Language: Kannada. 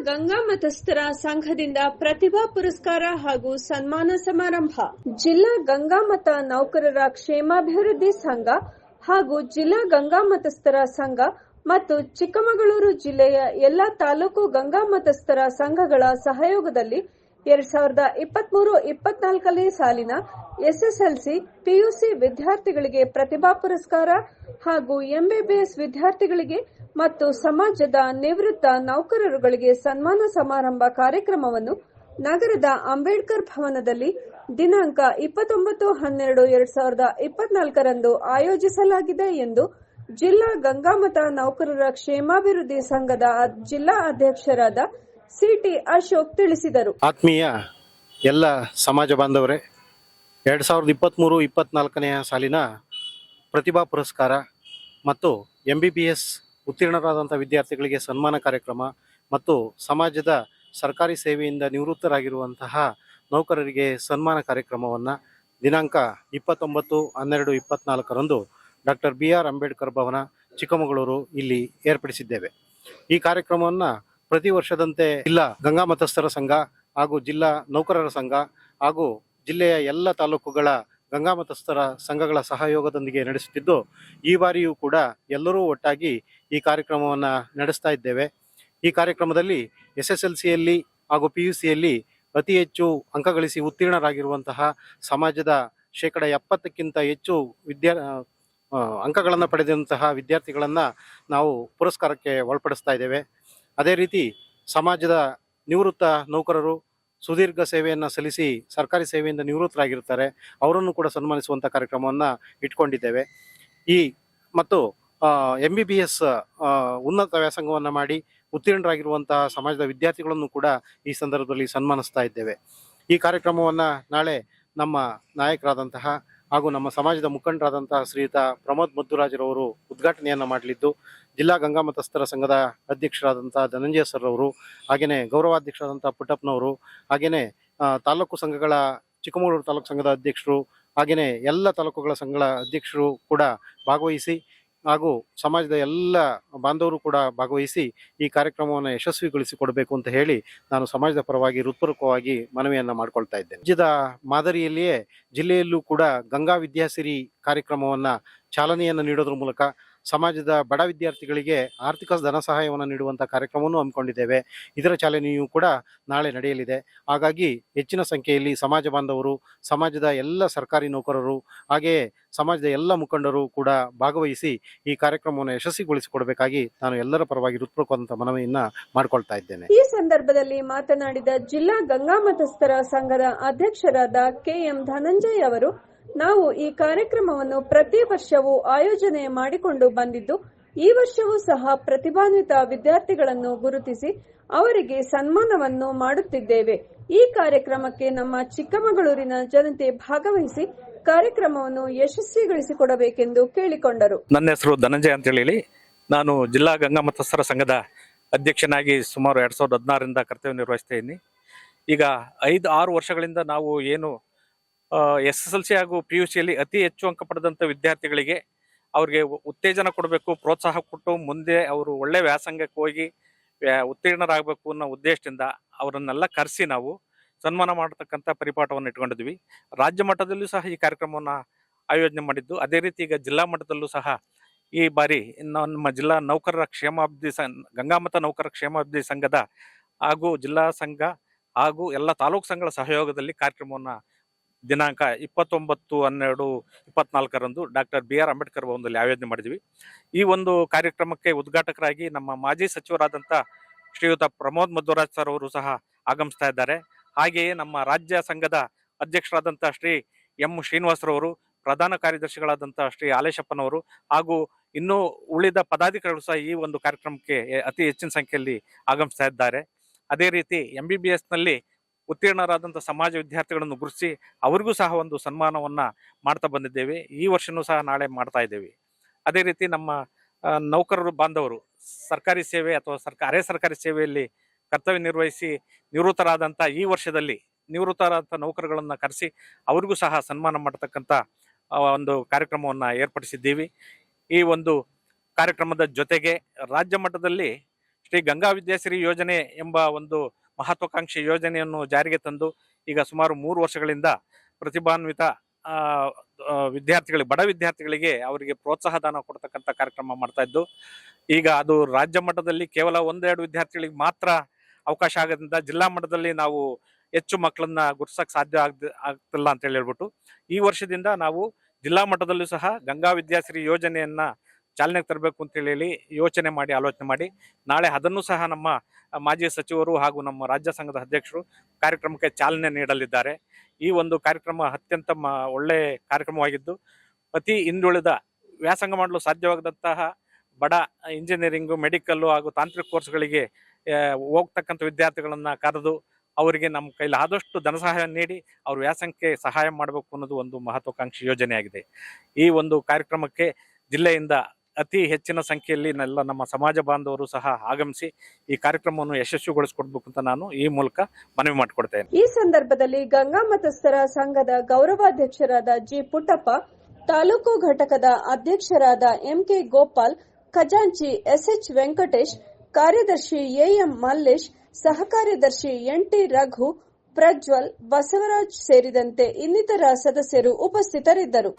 ಗಂಗಾ ಮತಸ್ಥರ ಸಂಘದಿಂದ ಪ್ರತಿಭಾ ಪುರಸ್ಕಾರ ಹಾಗೂ ಸನ್ಮಾನ ಸಮಾರಂಭ. ಜಿಲ್ಲಾ ಗಂಗಾ ಮತ ನೌಕರರ ಕ್ಷೇಮಾಭಿವೃದ್ಧಿ ಸಂಘ ಹಾಗೂ ಜಿಲ್ಲಾ ಗಂಗಾ ಮತಸ್ಥರ ಸಂಘ ಮತ್ತು ಚಿಕ್ಕಮಗಳೂರು ಜಿಲ್ಲೆಯ ಎಲ್ಲ ತಾಲೂಕು ಗಂಗಾ ಮತಸ್ಥರ ಸಂಘಗಳ ಸಹಯೋಗದಲ್ಲಿ 2023-24ನೇ ಸಾಲಿನ ಎಸ್ಎಸ್ಎಲ್ಸಿ, ಪಿಯುಸಿ ವಿದ್ಯಾರ್ಥಿಗಳಿಗೆ ಪ್ರತಿಭಾ ಪುರಸ್ಕಾರ ಹಾಗೂ ಎಂಬಿಬಿಎಸ್ ವಿದ್ಯಾರ್ಥಿಗಳಿಗೆ ಮತ್ತು ಸಮಾಜದ ನಿವೃತ್ತ ನೌಕರರುಗಳಿಗೆ ಸನ್ಮಾನ ಸಮಾರಂಭ ಕಾರ್ಯಕ್ರಮವನ್ನು ನಗರದ ಅಂಬೇಡ್ಕರ್ ಭವನದಲ್ಲಿ ದಿನಾಂಕ 29-12-2024ರಂದು ಆಯೋಜಿಸಲಾಗಿದೆ ಎಂದು ಜಿಲ್ಲಾ ಗಂಗಾಮತ ನೌಕರರ ಕ್ಷೇಮಾಭಿವೃದ್ಧಿ ಸಂಘದ ಜಿಲ್ಲಾ ಅಧ್ಯಕ್ಷರಾದ ಸಿಟಿ ಅಶೋಕ್ ತಿಳಿಸಿದರು. ಆತ್ಮೀಯ ಎಲ್ಲ ಸಮಾಜ ಬಾಂಧವರೇ, 2023-24ನೇ ಸಾಲಿನ ಪ್ರತಿಭಾ ಪುರಸ್ಕಾರ ಮತ್ತು ಎಂಬಿಬಿಎಸ್ ಉತ್ತೀರ್ಣರಾದಂಥ ವಿದ್ಯಾರ್ಥಿಗಳಿಗೆ ಸನ್ಮಾನ ಕಾರ್ಯಕ್ರಮ ಮತ್ತು ಸಮಾಜದ ಸರ್ಕಾರಿ ಸೇವೆಯಿಂದ ನಿವೃತ್ತರಾಗಿರುವಂತಹ ನೌಕರರಿಗೆ ಸನ್ಮಾನ ಕಾರ್ಯಕ್ರಮವನ್ನು ದಿನಾಂಕ 29-12-24ರಂದು ಡಾಕ್ಟರ್ BR ಅಂಬೇಡ್ಕರ್ ಭವನ, ಚಿಕ್ಕಮಗಳೂರು ಇಲ್ಲಿ ಏರ್ಪಡಿಸಿದ್ದೇವೆ. ಈ ಕಾರ್ಯಕ್ರಮವನ್ನು ಪ್ರತಿ ವರ್ಷದಂತೆ ಜಿಲ್ಲಾ ಗಂಗಾ ಮತಸ್ಥರ ಸಂಘ ಹಾಗೂ ಜಿಲ್ಲಾ ನೌಕರರ ಸಂಘ ಹಾಗೂ ಜಿಲ್ಲೆಯ ಎಲ್ಲ ತಾಲೂಕುಗಳ ಗಂಗಾ ಮತಸ್ಥರ ಸಂಘಗಳ ಸಹಯೋಗದೊಂದಿಗೆ ನಡೆಸುತ್ತಿದ್ದು, ಈ ಬಾರಿಯೂ ಕೂಡ ಎಲ್ಲರೂ ಒಟ್ಟಾಗಿ ಈ ಕಾರ್ಯಕ್ರಮವನ್ನು ನಡೆಸ್ತಾ ಇದ್ದೇವೆ. ಈ ಕಾರ್ಯಕ್ರಮದಲ್ಲಿ SSLCಯಲ್ಲಿ ಹಾಗೂ PUCಯಲ್ಲಿ ಅತಿ ಹೆಚ್ಚು ಅಂಕ ಗಳಿಸಿ ಉತ್ತೀರ್ಣರಾಗಿರುವಂತಹ ಸಮಾಜದ 70%ಕ್ಕಿಂತ ಹೆಚ್ಚು ಅಂಕಗಳನ್ನು ಪಡೆದಂತಹ ವಿದ್ಯಾರ್ಥಿಗಳನ್ನು ನಾವು ಪುರಸ್ಕಾರಕ್ಕೆ ಒಳಪಡಿಸ್ತಾ ಇದ್ದೇವೆ. ಅದೇ ರೀತಿ ಸಮಾಜದ ನಿವೃತ್ತ ನೌಕರರು ಸುದೀರ್ಘ ಸೇವೆಯನ್ನು ಸಲ್ಲಿಸಿ ಸರ್ಕಾರಿ ಸೇವೆಯಿಂದ ನಿವೃತ್ತರಾಗಿರ್ತಾರೆ, ಅವರನ್ನು ಕೂಡ ಸನ್ಮಾನಿಸುವಂಥ ಕಾರ್ಯಕ್ರಮವನ್ನು ಇಟ್ಕೊಂಡಿದ್ದೇವೆ. ಮತ್ತು MBBS ಉನ್ನತ ವ್ಯಾಸಂಗವನ್ನು ಮಾಡಿ ಉತ್ತೀರ್ಣರಾಗಿರುವಂತಹ ಸಮಾಜದ ವಿದ್ಯಾರ್ಥಿಗಳನ್ನು ಕೂಡ ಈ ಸಂದರ್ಭದಲ್ಲಿ ಸನ್ಮಾನಿಸ್ತಾ ಇದ್ದೇವೆ. ಈ ಕಾರ್ಯಕ್ರಮವನ್ನು ನಾಳೆ ನಮ್ಮ ನಾಯಕರಾದಂತಹ ಹಾಗೂ ನಮ್ಮ ಸಮಾಜದ ಮುಖಂಡರಾದಂತಹ ಶ್ರೀಯುತ ಪ್ರಮೋದ್ ಮದ್ದುರಾಜರವರು ಉದ್ಘಾಟನೆಯನ್ನು ಮಾಡಲಿದ್ದು, ಜಿಲ್ಲಾ ಗಂಗಾ ಮತಸ್ಥರ ಸಂಘದ ಅಧ್ಯಕ್ಷರಾದಂತಹ ಧನಂಜಯ ಸರ್ ಅವರು, ಹಾಗೆಯೇ ಗೌರವಾಧ್ಯಕ್ಷರಾದಂತಹ ಪುಟ್ಟಪ್ಪನವರು, ಹಾಗೆಯೇ ತಾಲೂಕು ಸಂಘಗಳ ಚಿಕ್ಕಮಗಳೂರು ತಾಲೂಕು ಸಂಘದ ಅಧ್ಯಕ್ಷರು, ಹಾಗೆಯೇ ಎಲ್ಲ ತಾಲೂಕುಗಳ ಸಂಘಗಳ ಅಧ್ಯಕ್ಷರು ಕೂಡ ಭಾಗವಹಿಸಿ ಹಾಗೂ ಸಮಾಜದ ಎಲ್ಲ ಬಾಂಧವರು ಕೂಡ ಭಾಗವಹಿಸಿ ಈ ಕಾರ್ಯಕ್ರಮವನ್ನು ಯಶಸ್ವಿಗೊಳಿಸಿಕೊಡಬೇಕು ಅಂತ ಹೇಳಿ ನಾನು ಸಮಾಜದ ಪರವಾಗಿ ಹೃತ್ಪೂರ್ವಕವಾಗಿ ಮನವಿಯನ್ನು ಮಾಡಿಕೊಳ್ತಾ ಇದ್ದೇನೆ. ರಾಜ್ಯದ ಮಾದರಿಯಲ್ಲಿಯೇ ಜಿಲ್ಲೆಯಲ್ಲೂ ಕೂಡ ಗಂಗಾ ವಿದ್ಯಾಸಿರಿ ಕಾರ್ಯಕ್ರಮವನ್ನು ಚಾಲನೆಯನ್ನು ನೀಡೋದ್ರ ಮೂಲಕ ಸಮಾಜದ ಬಡ ವಿದ್ಯಾರ್ಥಿಗಳಿಗೆ ಆರ್ಥಿಕ ಧನ ಸಹಾಯವನ್ನು ನೀಡುವಂಥ ಕಾರ್ಯಕ್ರಮವನ್ನು ಹಮ್ಮಿಕೊಂಡಿದ್ದೇವೆ. ಇದರ ಚಾಲನೆಯೂ ಕೂಡ ನಾಳೆ ನಡೆಯಲಿದೆ. ಹಾಗಾಗಿ ಹೆಚ್ಚಿನ ಸಂಖ್ಯೆಯಲ್ಲಿ ಸಮಾಜ ಬಾಂಧವರು, ಸಮಾಜದ ಎಲ್ಲ ಸರ್ಕಾರಿ ನೌಕರರು, ಹಾಗೆಯೇ ಸಮಾಜದ ಎಲ್ಲ ಮುಖಂಡರು ಕೂಡ ಭಾಗವಹಿಸಿ ಈ ಕಾರ್ಯಕ್ರಮವನ್ನು ಯಶಸ್ವಿಗೊಳಿಸಿಕೊಡಬೇಕಾಗಿ ನಾನು ಎಲ್ಲರ ಪರವಾಗಿ ಹೃತ್ಪೂರ್ವಕವಾದಂಥ ಮನವಿಯನ್ನ ಮಾಡಿಕೊಳ್ತಾ ಇದ್ದೇನೆ. ಈ ಸಂದರ್ಭದಲ್ಲಿ ಮಾತನಾಡಿದ ಜಿಲ್ಲಾ ಗಂಗಾ ಮತಸ್ಥರ ಸಂಘದ ಅಧ್ಯಕ್ಷರಾದ KM ಧನಂಜಯ್ ಅವರು, ನಾವು ಈ ಕಾರ್ಯಕ್ರಮವನ್ನು ಪ್ರತಿ ವರ್ಷವೂ ಆಯೋಜನೆ ಮಾಡಿಕೊಂಡು ಬಂದಿದ್ದು, ಈ ವರ್ಷವೂ ಸಹ ಪ್ರತಿಭಾನ್ವಿತ ವಿದ್ಯಾರ್ಥಿಗಳನ್ನು ಗುರುತಿಸಿ ಅವರಿಗೆ ಸನ್ಮಾನವನ್ನು ಮಾಡುತ್ತಿದ್ದೇವೆ. ಈ ಕಾರ್ಯಕ್ರಮಕ್ಕೆ ನಮ್ಮ ಚಿಕ್ಕಮಗಳೂರಿನ ಜನತೆ ಭಾಗವಹಿಸಿ ಕಾರ್ಯಕ್ರಮವನ್ನು ಯಶಸ್ವಿಗೊಳಿಸಿಕೊಡಬೇಕೆಂದು ಕೇಳಿಕೊಂಡರು. ನನ್ನ ಹೆಸರು ಧನಂಜಯ ಅಂತ ಹೇಳಿ, ನಾನು ಜಿಲ್ಲಾ ಗಂಗಾ ಮತಸ್ಥರ ಸಂಘದ ಅಧ್ಯಕ್ಷನಾಗಿ ಸುಮಾರು 2016ರಿಂದ ಕರ್ತವ್ಯ ನಿರ್ವಹಿಸ್ತಾ ಇದ್ದೀನಿ. ಈಗ 5-6 ವರ್ಷಗಳಿಂದ ನಾವು ಏನು SSLC ಹಾಗೂ PUCಯಲ್ಲಿ ಅತಿ ಹೆಚ್ಚು ಅಂಕ ಪಡೆದಂಥ ವಿದ್ಯಾರ್ಥಿಗಳಿಗೆ ಅವ್ರಿಗೆ ಉತ್ತೇಜನ ಕೊಡಬೇಕು, ಪ್ರೋತ್ಸಾಹ ಕೊಟ್ಟು ಮುಂದೆ ಅವರು ಒಳ್ಳೆ ವ್ಯಾಸಂಗಕ್ಕೆ ಹೋಗಿ ಉತ್ತೀರ್ಣರಾಗಬೇಕು ಅನ್ನೋ ಉದ್ದೇಶದಿಂದ ಅವರನ್ನೆಲ್ಲ ಕರೆಸಿ ನಾವು ಸನ್ಮಾನ ಮಾಡತಕ್ಕಂಥ ಪರಿಪಾಠವನ್ನು ಇಟ್ಕೊಂಡಿದ್ವಿ. ರಾಜ್ಯ ಮಟ್ಟದಲ್ಲೂ ಸಹ ಈ ಕಾರ್ಯಕ್ರಮವನ್ನು ಆಯೋಜನೆ ಮಾಡಿದ್ದು. ಅದೇ ರೀತಿ ಈಗ ಜಿಲ್ಲಾ ಮಟ್ಟದಲ್ಲೂ ಸಹ ಈ ಬಾರಿ ನಮ್ಮ ಜಿಲ್ಲಾ ನೌಕರರ ಕ್ಷೇಮಾಭಿವೃದ್ಧಿ ಗಂಗಾಮತ ನೌಕರರ ಕ್ಷೇಮಾಭಿವೃದ್ಧಿ ಸಂಘದ ಹಾಗೂ ಜಿಲ್ಲಾ ಸಂಘ ಹಾಗೂ ಎಲ್ಲ ತಾಲೂಕು ಸಂಘಗಳ ಸಹಯೋಗದಲ್ಲಿ ಕಾರ್ಯಕ್ರಮವನ್ನು ದಿನಾಂಕ 29-12-24ರಂದು ಡಾಕ್ಟರ್ BR ಅಂಬೇಡ್ಕರ್ ಭವನದಲ್ಲಿ ಆಯೋಜನೆ ಮಾಡಿದ್ವಿ. ಈ ಒಂದು ಕಾರ್ಯಕ್ರಮಕ್ಕೆ ಉದ್ಘಾಟಕರಾಗಿ ನಮ್ಮ ಮಾಜಿ ಸಚಿವರಾದಂಥ ಶ್ರೀಯುತ ಪ್ರಮೋದ್ ಮಧ್ವರಾಜ್ ಸರ್ ಅವರು ಸಹ ಆಗಮಿಸ್ತಾ ಇದ್ದಾರೆ. ಹಾಗೆಯೇ ನಮ್ಮ ರಾಜ್ಯ ಸಂಘದ ಅಧ್ಯಕ್ಷರಾದಂಥ ಶ್ರೀ M ಶ್ರೀನಿವಾಸರವರು, ಪ್ರಧಾನ ಕಾರ್ಯದರ್ಶಿಗಳಾದಂಥ ಶ್ರೀ ಹಾಲೇಶಪ್ಪನವರು ಹಾಗೂ ಇನ್ನೂ ಉಳಿದ ಪದಾಧಿಕಾರಿಗಳು ಸಹ ಈ ಒಂದು ಕಾರ್ಯಕ್ರಮಕ್ಕೆ ಅತಿ ಹೆಚ್ಚಿನ ಸಂಖ್ಯೆಯಲ್ಲಿ ಆಗಮಿಸ್ತಾ ಇದ್ದಾರೆ. ಅದೇ ರೀತಿ MBBSನಲ್ಲಿ ಉತ್ತೀರ್ಣರಾದಂಥ ಸಮಾಜ ವಿದ್ಯಾರ್ಥಿಗಳನ್ನು ಗುರುತಿಸಿ ಅವರಿಗೂ ಸಹ ಒಂದು ಸನ್ಮಾನವನ್ನು ಮಾಡ್ತಾ ಬಂದಿದ್ದೇವೆ. ಈ ವರ್ಷವೂ ಸಹ ನಾಳೆ ಮಾಡ್ತಾ ಇದ್ದೇವೆ. ಅದೇ ರೀತಿ ನಮ್ಮ ನೌಕರರು ಬಾಂಧವರು ಸರ್ಕಾರಿ ಸೇವೆ ಅಥವಾ ಅರೆ ಸರ್ಕಾರಿ ಸೇವೆಯಲ್ಲಿ ಕರ್ತವ್ಯ ನಿರ್ವಹಿಸಿ ನಿವೃತ್ತರಾದಂಥ ಈ ವರ್ಷದಲ್ಲಿ ನಿವೃತ್ತರಾದಂಥ ನೌಕರಗಳನ್ನು ಕರೆಸಿ ಅವರಿಗೂ ಸಹ ಸನ್ಮಾನ ಮಾಡತಕ್ಕಂಥ ಒಂದು ಕಾರ್ಯಕ್ರಮವನ್ನು ಏರ್ಪಡಿಸಿದ್ದೀವಿ. ಈ ಒಂದು ಕಾರ್ಯಕ್ರಮದ ಜೊತೆಗೆ ರಾಜ್ಯ ಮಟ್ಟದಲ್ಲಿ ಶ್ರೀ ಗಂಗಾ ವಿದ್ಯಾಶ್ರೀ ಯೋಜನೆ ಎಂಬ ಒಂದು ಮಹತ್ವಾಕಾಂಕ್ಷಿ ಯೋಜನೆಯನ್ನು ಜಾರಿಗೆ ತಂದು ಈಗ ಸುಮಾರು 3 ವರ್ಷಗಳಿಂದ ಪ್ರತಿಭಾನ್ವಿತ ವಿದ್ಯಾರ್ಥಿಗಳಿಗೆ, ಬಡ ವಿದ್ಯಾರ್ಥಿಗಳಿಗೆ ಅವರಿಗೆ ಪ್ರೋತ್ಸಾಹಧನ ಕೊಡ್ತಕ್ಕಂಥ ಕಾರ್ಯಕ್ರಮ ಮಾಡ್ತಾ ಇದ್ದು, ಈಗ ಅದು ರಾಜ್ಯ ಮಟ್ಟದಲ್ಲಿ ಕೇವಲ 1-2 ವಿದ್ಯಾರ್ಥಿಗಳಿಗೆ ಮಾತ್ರ ಅವಕಾಶ ಆಗೋದ್ರಿಂದ ಜಿಲ್ಲಾ ಮಟ್ಟದಲ್ಲಿ ನಾವು ಹೆಚ್ಚು ಮಕ್ಕಳನ್ನ ಗುರುತಿಸಕ್ಕೆ ಸಾಧ್ಯ ಆಗ್ತಿಲ್ಲ ಅಂತ ಹೇಳ್ಬಿಟ್ಟು ಈ ವರ್ಷದಿಂದ ನಾವು ಜಿಲ್ಲಾ ಮಟ್ಟದಲ್ಲೂ ಸಹ ಗಂಗಾ ವಿದ್ಯಾಶ್ರೀ ಯೋಜನೆಯನ್ನ ಚಾಲನೆಗೆ ತರಬೇಕು ಅಂತ ಹೇಳಿ ಆಲೋಚನೆ ಮಾಡಿ ನಾಳೆ ಅದನ್ನು ಸಹ ನಮ್ಮ ಮಾಜಿ ಸಚಿವರು ಹಾಗೂ ನಮ್ಮ ರಾಜ್ಯ ಸಂಘದ ಅಧ್ಯಕ್ಷರು ಕಾರ್ಯಕ್ರಮಕ್ಕೆ ಚಾಲನೆ ನೀಡಲಿದ್ದಾರೆ. ಈ ಒಂದು ಕಾರ್ಯಕ್ರಮ ಅತ್ಯಂತ ಒಳ್ಳೆ ಕಾರ್ಯಕ್ರಮವಾಗಿದ್ದು, ಅತಿ ಹಿಂದುಳಿದ ವ್ಯಾಸಂಗ ಮಾಡಲು ಸಾಧ್ಯವಾಗದಂತಹ ಬಡ ಇಂಜಿನಿಯರಿಂಗು, ಮೆಡಿಕಲ್ಲು ಹಾಗೂ ತಾಂತ್ರಿಕ ಕೋರ್ಸ್ಗಳಿಗೆ ಹೋಗ್ತಕ್ಕಂಥ ವಿದ್ಯಾರ್ಥಿಗಳನ್ನ ಕರೆದು ಅವರಿಗೆ ನಮ್ಮ ಕೈಲಿ ಆದಷ್ಟು ಧನ ಸಹಾಯ ನೀಡಿ ಅವ್ರ ವ್ಯಾಸಂಗಕ್ಕೆ ಸಹಾಯ ಮಾಡಬೇಕು ಅನ್ನೋದು ಒಂದು ಮಹತ್ವಾಕಾಂಕ್ಷಿ ಯೋಜನೆಯಾಗಿದೆ. ಈ ಒಂದು ಕಾರ್ಯಕ್ರಮಕ್ಕೆ ಜಿಲ್ಲೆಯಿಂದ ಅತಿ ಹೆಚ್ಚಿನ ಸಂಖ್ಯೆಯಲ್ಲಿ ನಮ್ಮ ಸಮಾಜ ಬಾಂಧವರು ಸಹ ಆಗಮಿಸಿ ಈ ಕಾರ್ಯಕ್ರಮವನ್ನು ಯಶಸ್ವಿಗೊಳಿಸಿಕೊಡ್ಬೇಕು ಅಂತ ನಾನು ಈ ಮೂಲಕ ಮನವಿ ಮಾಡಿಕೊಡ್ತೇನೆ. ಈ ಸಂದರ್ಭದಲ್ಲಿ ಗಂಗಾ ಮತಸ್ಥರ ಸಂಘದ ಗೌರವಾಧ್ಯಕ್ಷರಾದ ಜಿ ಪುಟ್ಟಪ್ಪ, ತಾಲೂಕು ಘಟಕದ ಅಧ್ಯಕ್ಷರಾದ ಎಂಕೆ ಗೋಪಾಲ್, ಖಜಾಂಚಿ ಎಸ್ಎಚ್ ವೆಂಕಟೇಶ್, ಕಾರ್ಯದರ್ಶಿ ಎಎಂ ಮಲ್ಲೇಶ್, ಸಹ ಕಾರ್ಯದರ್ಶಿ ಎನ್ಟಿ ರಘು, ಪ್ರಜ್ವಲ್, ಬಸವರಾಜ್ ಸೇರಿದಂತೆ ಇನ್ನಿತರ ಸದಸ್ಯರು ಉಪಸ್ಥಿತರಿದ್ದರು.